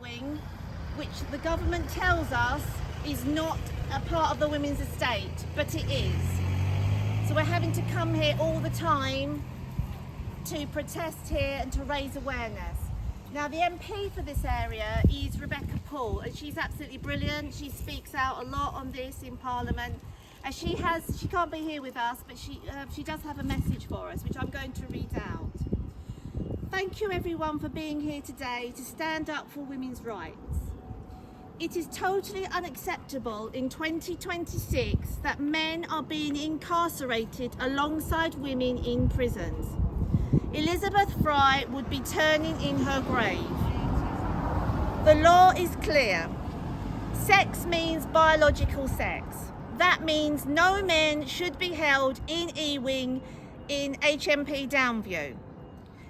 wing, which the government tells us is not a part of the women's estate, but it is. So we're having to come here all the time to protest here and to raise awareness. Now the MP for this area is Rebecca Paul, and she's absolutely brilliant. She speaks out a lot on this in Parliament. And she can't be here with us, but she does have a message for us, which I'm going to read out. Thank you everyone for being here today to stand up for women's rights. It is totally unacceptable in 2026 that men are being incarcerated alongside women in prisons. Elizabeth Fry would be turning in her grave. The law is clear. Sex means biological sex. That means no men should be held in E-Wing in HMP Downview.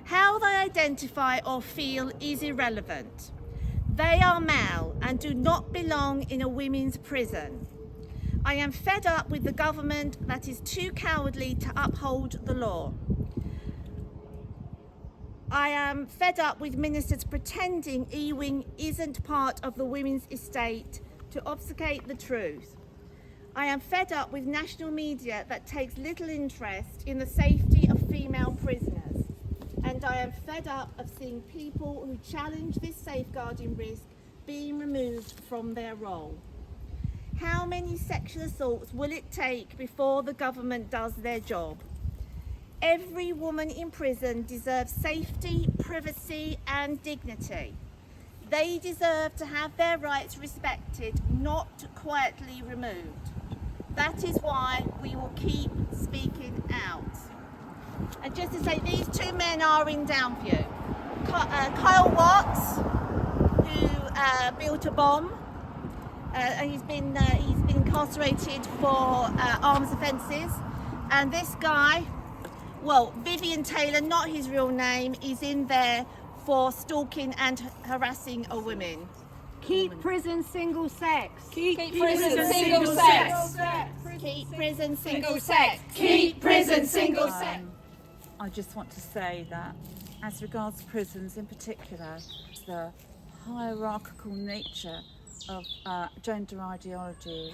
How they identify or feel is irrelevant. They are male and do not belong in a women's prison. I am fed up with the government that is too cowardly to uphold the law. I am fed up with ministers pretending E-Wing isn't part of the women's estate to obfuscate the truth. I am fed up with national media that takes little interest in the safety of female prisoners. And I am fed up of seeing people who challenge this safeguarding risk being removed from their role. How many sexual assaults will it take before the government does their job? Every woman in prison deserves safety, privacy and dignity. They deserve to have their rights respected, not quietly removed. That is why we will keep speaking out. And just to say, these two men are in Downview. Kyle Watts, who built a bomb, he's been incarcerated for arms offences, and this guy, well, Vivian Taylor, not his real name, is in there for stalking and harassing a woman. Keep prison single sex. Keep prison single sex. Keep prison single sex. Keep prison single sex. I just want to say that as regards prisons in particular, the hierarchical nature of gender ideology,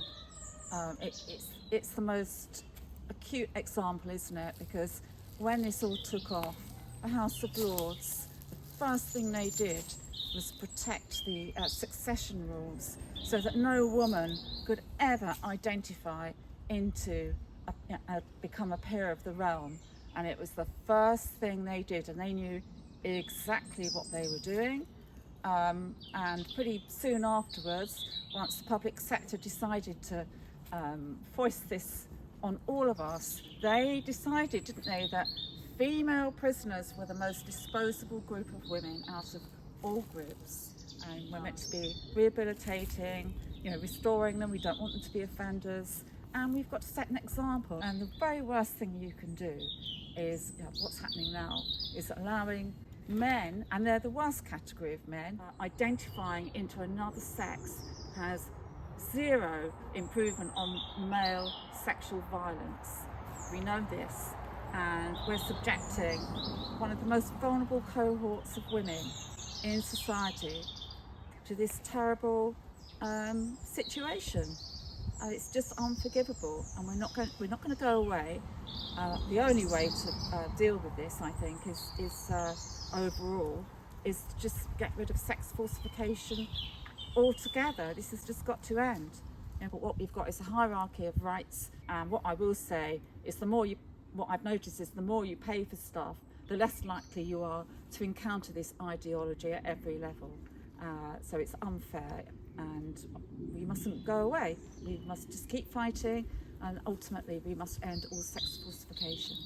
it's the most acute example, isn't it? Because when this all took off, the House of Lords, the first thing they did was protect the succession rules so that no woman could ever identify into become a peer of the realm. And it was the first thing they did, and they knew exactly what they were doing. And pretty soon afterwards, once the public sector decided to foist this on all of us, they decided, didn't they, that female prisoners were the most disposable group of women out of all groups, and we're meant to be rehabilitating, restoring them. We don't want them to be offenders, and we've got to set an example. And the very worst thing you can do is, what's happening now, is allowing men, and they're the worst category of men, identifying into another sex has zero improvement on male sexual violence. We know this, and we're subjecting one of the most vulnerable cohorts of women in society to this terrible situation. It's just unforgivable, and we're not going to go away. The only way to deal with this, I think, is overall, is to just get rid of sex falsification altogether. This has just got to end. But what we've got is a hierarchy of rights, and what I will say is what I've noticed is the more you pay for stuff, the less likely you are to encounter this ideology at every level. So it's unfair, and we mustn't go away. We must just keep fighting, and ultimately we must end all sex falsification.